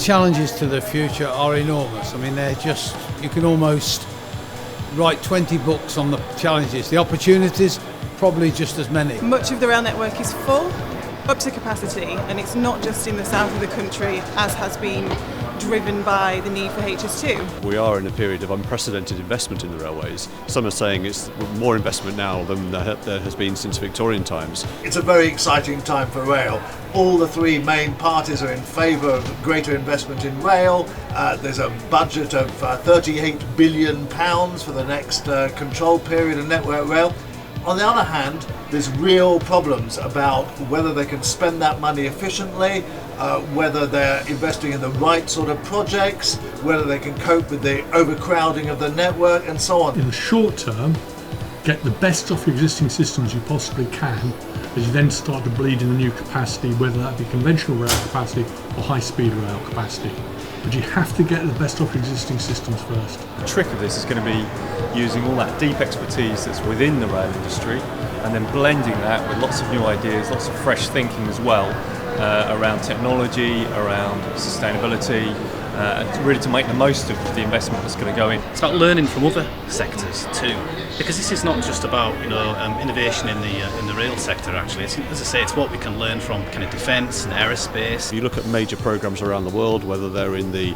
challenges to the future are enormous. I mean, they're just, you can almost write 20 books on the challenges. The opportunities, probably just as many. Much of the rail network is full, up to capacity, and it's not just in the south of the country, as has been driven by the need for HS2. We are in a period of unprecedented investment in the railways. Some are saying it's more investment now than there has been since Victorian times. It's a very exciting time for rail. All the three main parties are in favour of greater investment in rail. There's a budget of £38 billion for the next control period of Network Rail. On the other hand, there's real problems about whether they can spend that money efficiently, whether they're investing in the right sort of projects, whether they can cope with the overcrowding of the network and so on. In the short term, get the best off your existing systems you possibly can as you then start to bleed in the new capacity, whether that be conventional rail capacity or high-speed rail capacity. But you have to get the best off your existing systems first. The trick of this is going to be using all that deep expertise that's within the rail industry and then blending that with lots of new ideas, lots of fresh thinking as well around technology, around sustainability, and really to make the most of the investment that's going to go in. It's about learning from other sectors too, because this is not just about innovation in the rail sector. Actually, as I say, it's what we can learn from kind of defence and aerospace. You look at major programmes around the world, whether they're in the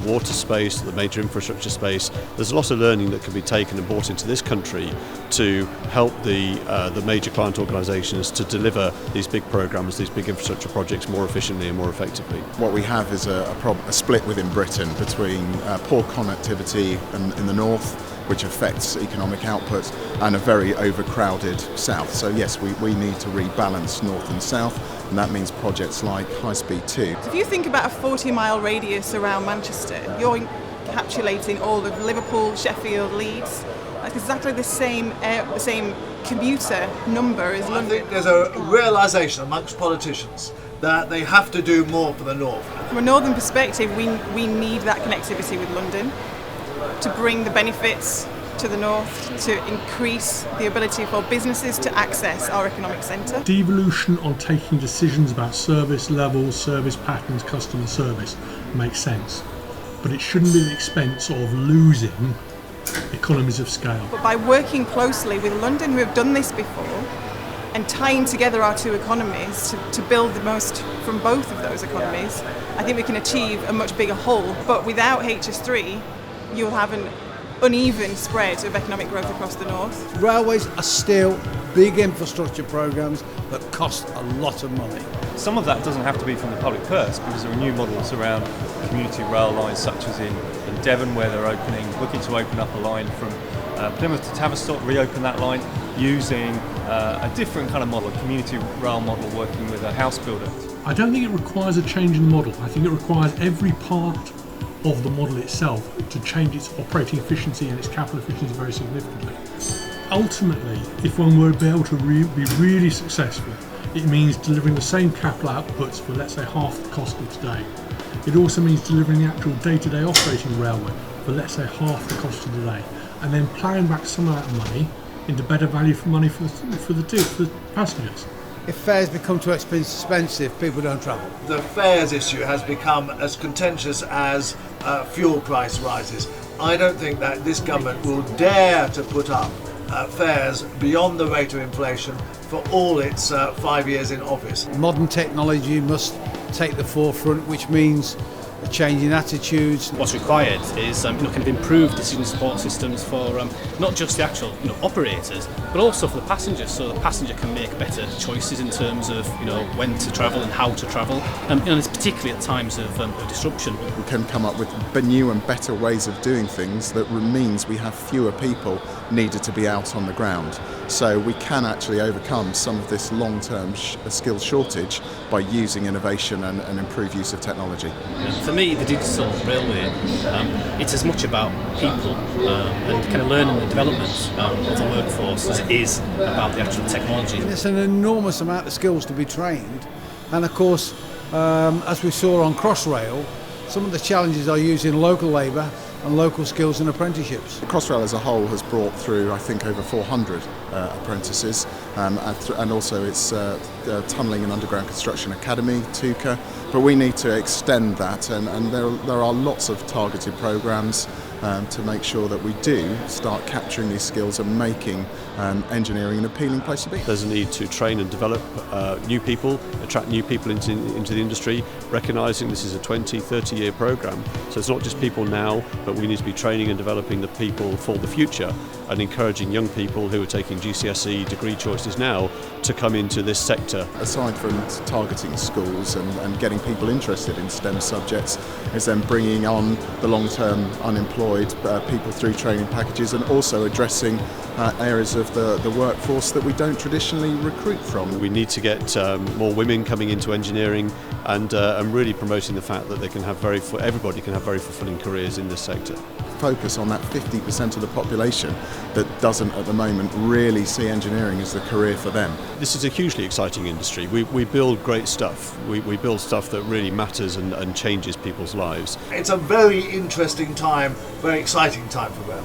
water space, the major infrastructure space. There's a lot of learning that can be taken and brought into this country to help the major client organisations to deliver these big programmes, these big infrastructure projects more efficiently and more effectively. What we have is a split within Britain between poor connectivity in the north, which affects economic output, and a very overcrowded south. So yes, we need to rebalance north and south, and that means projects like High Speed 2. If you think about a 40-mile radius around Manchester, you're encapsulating all of Liverpool, Sheffield, Leeds. That's exactly the same commuter number as London. I think there's a realisation amongst politicians that they have to do more for the north. From a northern perspective, we need that connectivity with London to bring the benefits to the north, to increase the ability for businesses to access our economic centre. Devolution on taking decisions about service levels, service patterns, customer service makes sense, but it shouldn't be at the expense of losing economies of scale. But by working closely with London, who have done this before, and tying together our two economies to build the most from both of those economies, I think we can achieve a much bigger whole. But without HS3, you'll have an uneven spread of economic growth across the north. Railways are still big infrastructure programmes that cost a lot of money. Some of that doesn't have to be from the public purse, because there are new models around community rail lines, such as in Devon, where they're looking to open up a line from Plymouth to Tavistock, reopen that line using a different kind of model, a community rail model, working with a house builder. I don't think it requires a change in the model. I think it requires every part of the model itself to change its operating efficiency and its capital efficiency very significantly. Ultimately, if one were to be able to be really successful, it means delivering the same capital outputs for, let's say, half the cost of today. It also means delivering the actual day-to-day operating railway for, let's say, half the cost of today, and then ploughing back some of that money into better value for money for the passengers. If fares become too expensive, people don't travel. The fares issue has become as contentious as fuel price rises. I don't think that this government will dare to put up fares beyond the rate of inflation for all its 5 years in office. Modern technology must take the forefront, which means a change in attitudes. What's required is kind of improved decision support systems for not just the actual operators, but also for the passengers, so the passenger can make better choices in terms of when to travel and how to travel, and it's particularly at times of disruption. We can come up with new and better ways of doing things that means we have fewer people needed to be out on the ground. So we can actually overcome some of this long-term skill shortage by using innovation and improved use of technology. For me, the digital railway, it's as much about people and kind of learning and development of the workforce as it is about the actual technology. There's an enormous amount of skills to be trained, and of course, as we saw on Crossrail, some of the challenges are using local labour and local skills and apprenticeships. Crossrail as a whole has brought through, I think, over 400 apprentices, and also its Tunnelling and Underground Construction Academy, TUCA. But we need to extend that, and there are lots of targeted programmes to make sure that we do start capturing these skills and making engineering an appealing place to be. There's a need to train and develop new people, attract new people into the industry, recognising this is a 20, 30-year programme. So it's not just people now, but we need to be training and developing the people for the future and encouraging young people who are taking GCSE degree choices now to come into this sector. Aside from targeting schools and getting people interested in STEM subjects, is then bringing on the long-term unemployed people through training packages, and also addressing areas of the workforce that we don't traditionally recruit from. We need to get more women coming into engineering and really promoting the fact that everybody can have very fulfilling careers in this sector. Focus on that 50% of the population that doesn't at the moment really see engineering as the career for them. This is a hugely exciting industry. We build great stuff. We build stuff that really matters and changes people's lives. It's a very interesting time, very exciting time for rail.